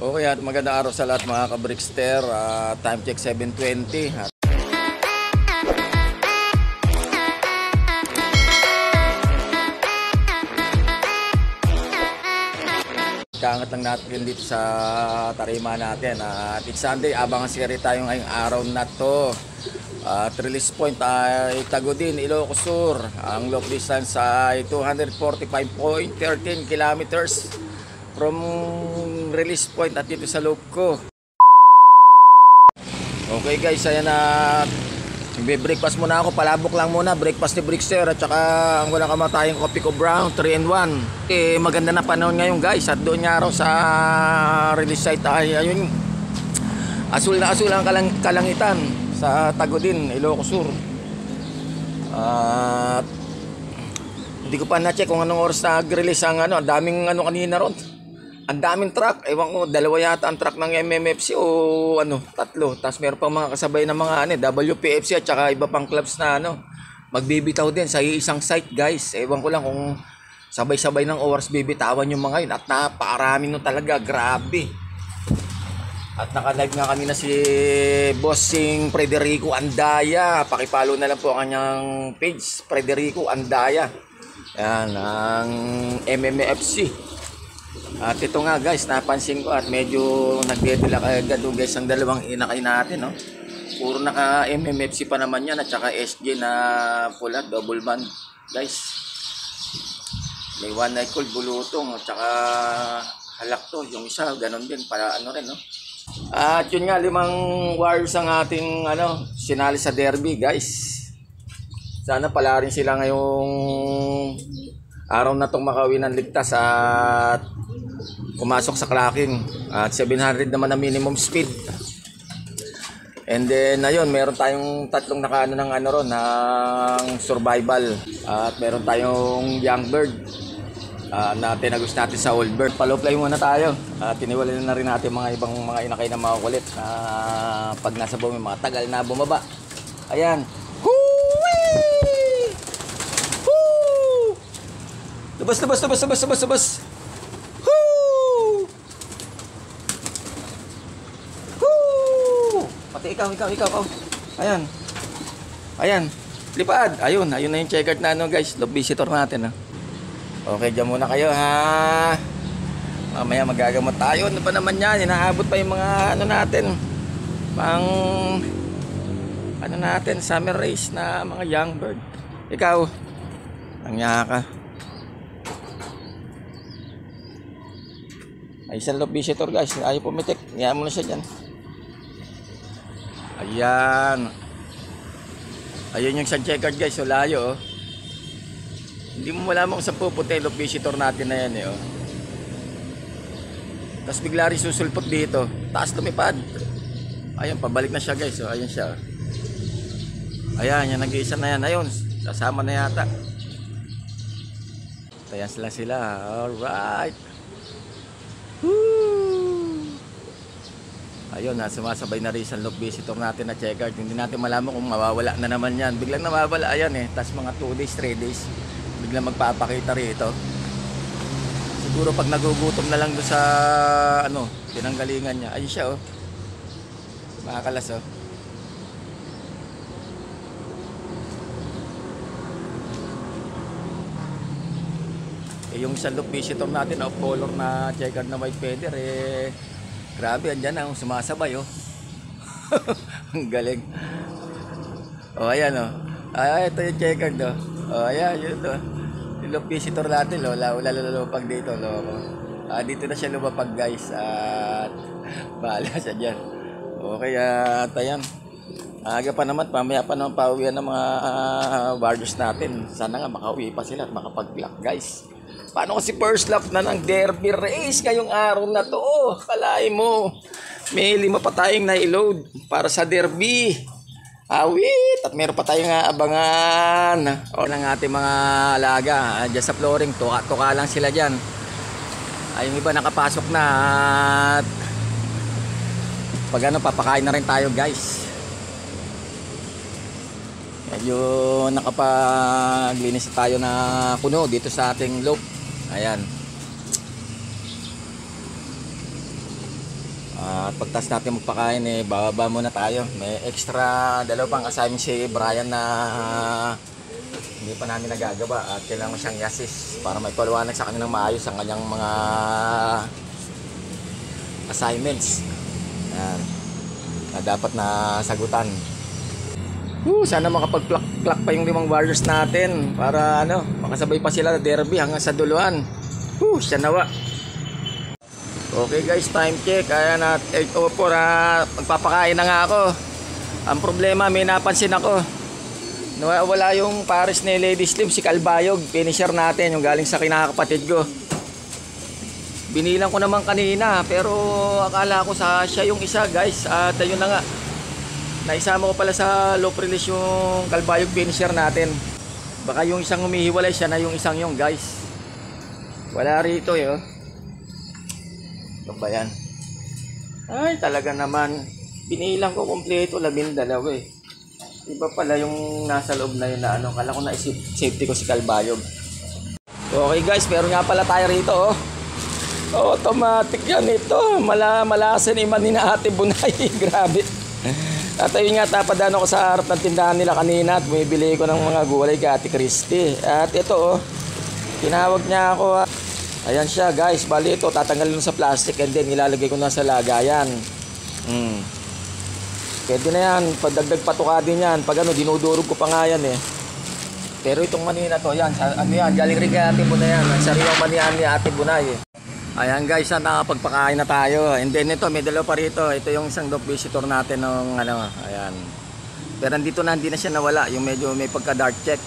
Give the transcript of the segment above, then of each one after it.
Okay, at magandang araw sa lahat mga ka-Brickster. Time check 7:20. Kaangat lang natin dito sa tarima natin. At it's Sunday, abangan siri tayo ngayong araw na to. At release point ay Tagudin, Ilocos Sur. Ang loop distance ay 245.13 kilometers from release point at dito sa loop ko. Okay guys, ayan na. Breakfast muna ako, palabok lang muna. Breakfast ni Brickster at saka ang walang kamatayang coffee ko brown 3-in-1. Maganda na panahon ngayon guys. At doon nga raw sa release site ay ayun, asul na asul ang kalangitan sa Tagudin, Ilocos Sur. At hindi ko pa na-check kung anong oras nag-release ang ang daming kanina ron. Ang daming truck, ewan ko, dalawa yata ang truck ng MMFC o tatlo. Tapos meron pang mga kasabay ng mga WPFC at saka iba pang clubs na magbibitaw din sa isang site guys. Ewan ko lang kung sabay-sabay ng oras bibitawan yung mga yun. At napakarami nun talaga, grabe. At naka-live nga kami na si Bossing Frederico Andaya. Pakipalo na lang po ang kanyang page, Frederico Andaya. Yan, ang MMFC. At ito nga guys, napansin ko at medyo nagdedela agad guys ang dalawang inakay natin, no? Puro naka MMFC pa naman yan at saka SJ na pula, double band guys. May one night cold bulutong at saka halak to, yung isa ganon din para rin, no? At yun nga, 5 wires ang ating sinali sa derby guys. Sana pala rin sila ngayong araw na tong makauwi ng ligtas at pumasok sa clocking. At 700 naman na minimum speed. And then ayun, meron tayong tatlong nakaano ng ron ng survival. At meron tayong young bird na tinagos natin sa old bird. Palofly muna tayo. At tiniwala na rin natin mga ibang mga inakay na makukulit na pag nasa bumi mga tagal na bumaba. Ayan. Lubas. Woo! Woo! Pati ikaw. Ayan. Lipad. Ayun na yung checkered na guys. Loop visitor natin. Okay, dyan muna kayo ha. Mamaya magagamot tayo. Ano ba naman yan? Inaabot pa yung mga natin. Pang natin, summer race na mga young bird. Ikaw, nangya ka. Ay, isang loop visitor guys. Ayaw pumitik. Iyan mo na siya dyan. Ayan. Ayun yung isang checkered guys. So layo. Hindi mo malaman kung saan pupunta yung loop visitor natin na yan. Tapos bigla rin susulpot dito. Taas lumipad. Ayan, pabalik na siya guys. So ayun siya. Ayan, yung nag-iisa na yan. Ayun, kasama na yata. Ayan sila. Alright. Woo! Ayun, sumasabay na rin sa loop visitor natin na checkered. Hindi natin malaman kung mawawala na naman yan. Biglang nawawala, ayan tapos mga 2 days, 3 days biglang magpapakita rito. Siguro pag nagugutom na lang doon sa pinanggalingan niya. Ayun siya makakalas yung sa loop visitor natin off color na checkered na white feather grabe, andyan sumasabay ang galing. Ayan ito yung checkered ayan yun yung loop visitor natin lalupag dito dito na siya lumapag guys at bahala siya dyan. Okay, at ayan aga pa naman, pamaya pa naman pauwian ng mga warriors natin. Sana nga makauwi pa sila at makapag-block guys. Paano kasi first lap na ng derby race ngayong araw na to? Kalahin mo, may 5 pa tayong na-load para sa derby. Awit! At meron pa tayong abangan. Ng ating mga alaga. Diyan sa flooring, tuka lang sila dyan. Ay, yung iba nakapasok na. At pag papakain na rin tayo guys. Medyo nakapaglinis tayo na kuno dito sa ating loop. Ayan. At pagtas natin magpakain bababa muna tayo. May extra dalawa pang assignment si Brian na hindi pa namin nagagawa at kailangan siyang i-assist para may paliwanag sa kanya ng maayos ang kanyang mga assignments. Yan. Na dapat na sagutan. Sana makapag-clock pa yung 5 warriors natin para makasabay pa sila na derby hanggang sa duluhan. Siya nawa. Okay guys, time check. Ayan at 8:04 magpapakain na nga ako. Ang problema, may napansin ako. Wala yung pares ni Lady Slim, si Kalbayog. Finisher natin, yung galing sa kinakapatid ko. Binilang ko naman kanina, pero akala ko siya yung isa guys. At ayun na nga. Naisama ko pala sa low release yung Kalbayog finisher natin. Baka yung isang humihiwalay siya na yung isang yung guys. Wala rito oh. Ito ba yan? Ay talaga naman. Binilang ko kompleto 12 Iba pala yung nasa loob na yun na kala ko na safety ko si Kalbayog. Okay guys, meron nga pala tayo rito oh. Automatic yan ito. Malasan iman ni na Ate Bunay. Grabe. At ayun nga, tapadaan ako sa harap ng tindahan nila kanina at bumibili ko ng mga gulay kay Ate Christy. At ito tinawag niya ako. Ayan siya guys, bali ito tatanggalin sa plastic and then ilalagay ko na sa lagayan. Pwede na yan, pagdagdag patuka din yan. Pag dinudurog ko pa nga yan Pero itong mani na to, yan, yan, galing rin kay Ate Bunay yan. Sariwang manihan ni Ate Bunay Ayan guys, nakapagpakain na tayo. And then ito, may dalawa pa rito. Ito yung isang dog visitor natin ng ayan. Pero hindi na siya nawala. Yung medyo may pagka dark check.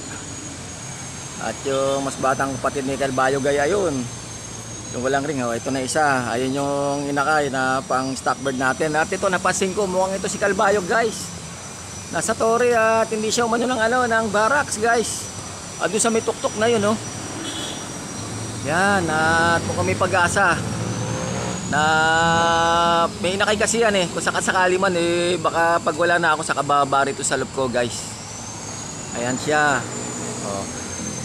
At yung mas batang kapatid ni Kalbayog ay ayun. Yung walang ring, ito na isa. Ayun yung inakay na pang stock bird natin. At ito, napansin ko, mukhang ito si Kalbayog guys. Nasa Torre at hindi siya umano ng barracks guys. At doon sa may tuktok na yun Yan, at mukhang may pag-asa na may inakay kasi yan kung sakasakali man baka pag wala na ako sa kababa rito sa loob ko guys. Ayan siya.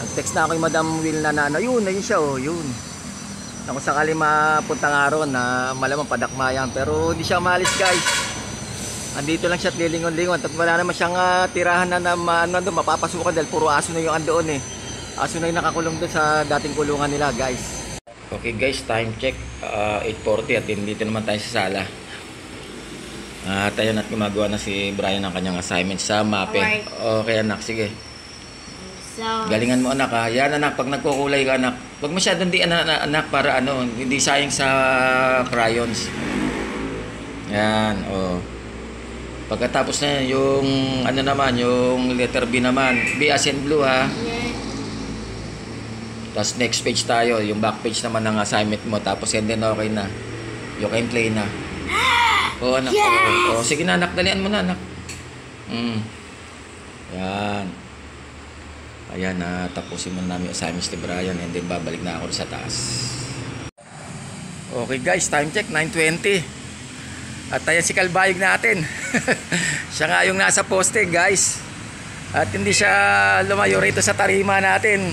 Nag-text na ako yung Madam Wilna na ayun siya yun. Na kung sakali mapunta nga ron na malamang padakma yan, pero hindi siya malis guys. Andito lang siya at lilingon-lingon at wala naman siyang tirahan na mapapasukan dahil puro aso na yung andoon Aso na yung nakakulong doon sa dating kulungan nila guys. Okay guys, time check 8:40 at dito naman tayo sa sala. At ayun at gumagawa na si Brian ng kanyang assignment sa mape. Alright. Okay anak, sige. So, galingan mo anak Yan anak, pag nagkukulay ka anak, wag masyadong di anak para hindi sayang sa crayons. Yan, Pagkatapos na yung naman, yung letter B naman. B as in blue ha. Tapos next page tayo, yung back page naman ng assignment mo. Tapos and then okay na. You can play na. Anak. Yes! Sige na anak, dalian mo na anak. Yan. Ayan tapusin mo namin yung assignments ni Brian and then babalik na ako sa taas. Okay guys, time check 9:20. At ayan si Kalbayog natin. Siya nga yung nasa poste guys. At hindi siya lumayo rito sa tarima natin.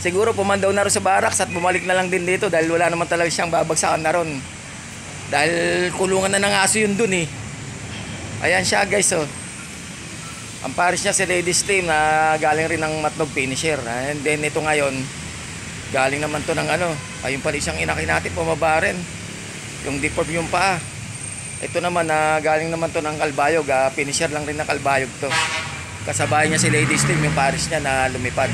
Siguro pumandaw na rin sa barracks at bumalik na lang din dito dahil wala naman talaga siyang babagsakan na ron. Dahil kulungan na ng aso yun dun Ayan siya guys Ang pares niya si Lady Slim na galing rin ng Matnog finisher. And then ito ngayon, galing naman to ng ayun pala isang inaki natin, pumaba rin. Yung deform yung paa. Ito naman galing naman to ng Kalbayog, finisher lang rin ng Kalbayog to. Kasabay niya si Lady Slim, yung pares niya na lumipad.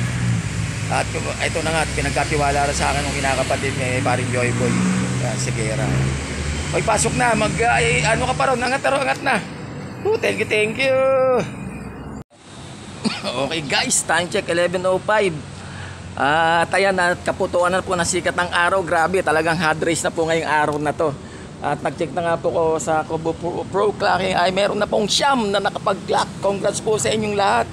At ito na nga, pinagkatiwala rin sa akin ng kinakapatid ni paring Joy Boy. Si Gera. Hoy, pasok na, ka pa ron, angat na. Thank you. Okay guys, time check 11:05. At ayan, kaputuan na po ng sikat ng araw. Grabe, talagang hard race na po ngayong araw na to. At nag-check na nga po ko sa Kobo Pro Clocking ay meron na pong siyam na nakapag-clock. Congrats po sa inyong lahat.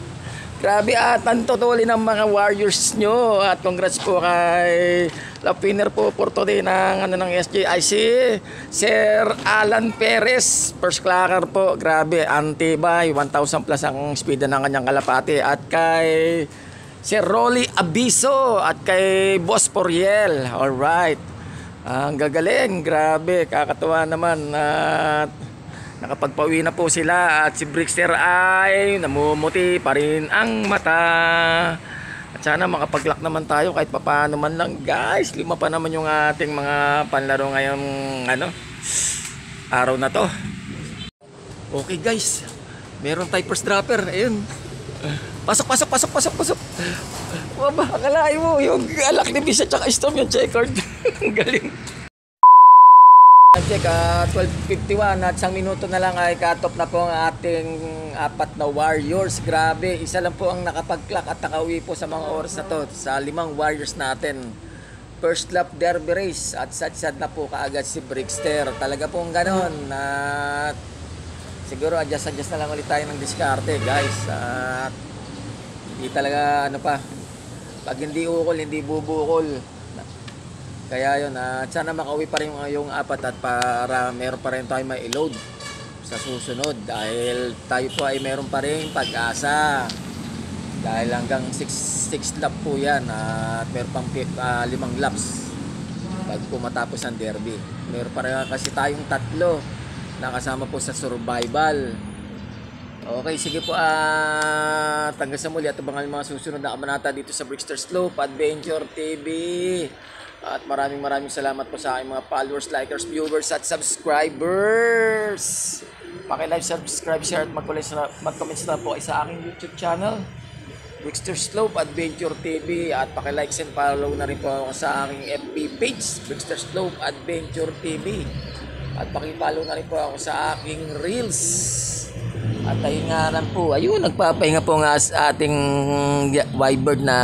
Grabe at nantutuli ng mga warriors nyo. At congrats po kay winner po for today ng SJIC, Sir Alan Perez, first clocker po. Grabe, antibay, 1,000 plus ang speed ng kanyang kalapati. At kay Sir Rolly Abiso at kay Boss Poriel. Alright. Ang gagaling, grabe, kakatuwa naman at nakapagpauwi na po sila at si Brickster ay namumuti pa rin ang mata. At sana makapag-lock naman tayo kahit papaano man lang guys. 5 pa naman yung ating mga panlaro ngayong araw na to. Okay guys, meron tayo first dropper, ayun. Pasok. Waba, akalain mo yung alak ni Bisa tsaka Storm yung checkered. Ang galing. Check, 12:51 at 1 minuto na lang ay cut-off na po ang ating 4 na Warriors. Grabe, isa lang po ang nakapag-clock at nakauwi po sa mga oras na to sa 5 Warriors natin. First lap derby race at sad na po kaagad si Brickster. Talaga pong ganon. At siguro adjust na lang ulit tayo ng diskarte guys. At hindi talaga ano pa, pag hindi ukol hindi bubukol. Kaya yun, sana makauwi pa rin yung 4 at para meron pa rin tayo may load sa susunod dahil tayo po ay meron pa rin pag-asa dahil hanggang 6 lap po yan at meron pang 5 laps pag pumatapos ang derby. Meron pa rin kasi tayong 3 nakasama po sa survival. Okay, sige po, hanggang sa muli at abangan mga susunod na kabanata dito sa Brickster Slope Adventure TV. At maraming salamat po sa aking mga followers, likers, viewers at subscribers. Paki-like, subscribe, share at mag-comment na po sa aking YouTube channel Brickster Slope Adventure TV. At paki-like and follow na rin po ako sa aking FB page Brickster Slope Adventure TV. At paki-follow na rin po ako sa aking Reels. At ayun nga lang po, ayun, nagpapahinga po nga sa ating Wybird na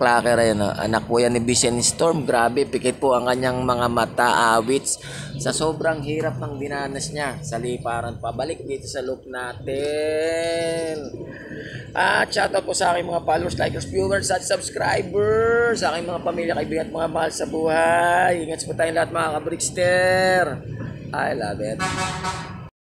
clacker, ayun, anak po yan ni Vision Storm. Grabe, pikit po ang kanyang mga mata, awits sa sobrang hirap ng dinanas niya sa liparan pabalik dito sa loop natin. At shoutout po sa aking mga followers, likers, viewers at subscribers, sa aking mga pamilya, kaibigan at mga mahal sa buhay. Ingat po tayong lahat mga ka-Brickster. I love it.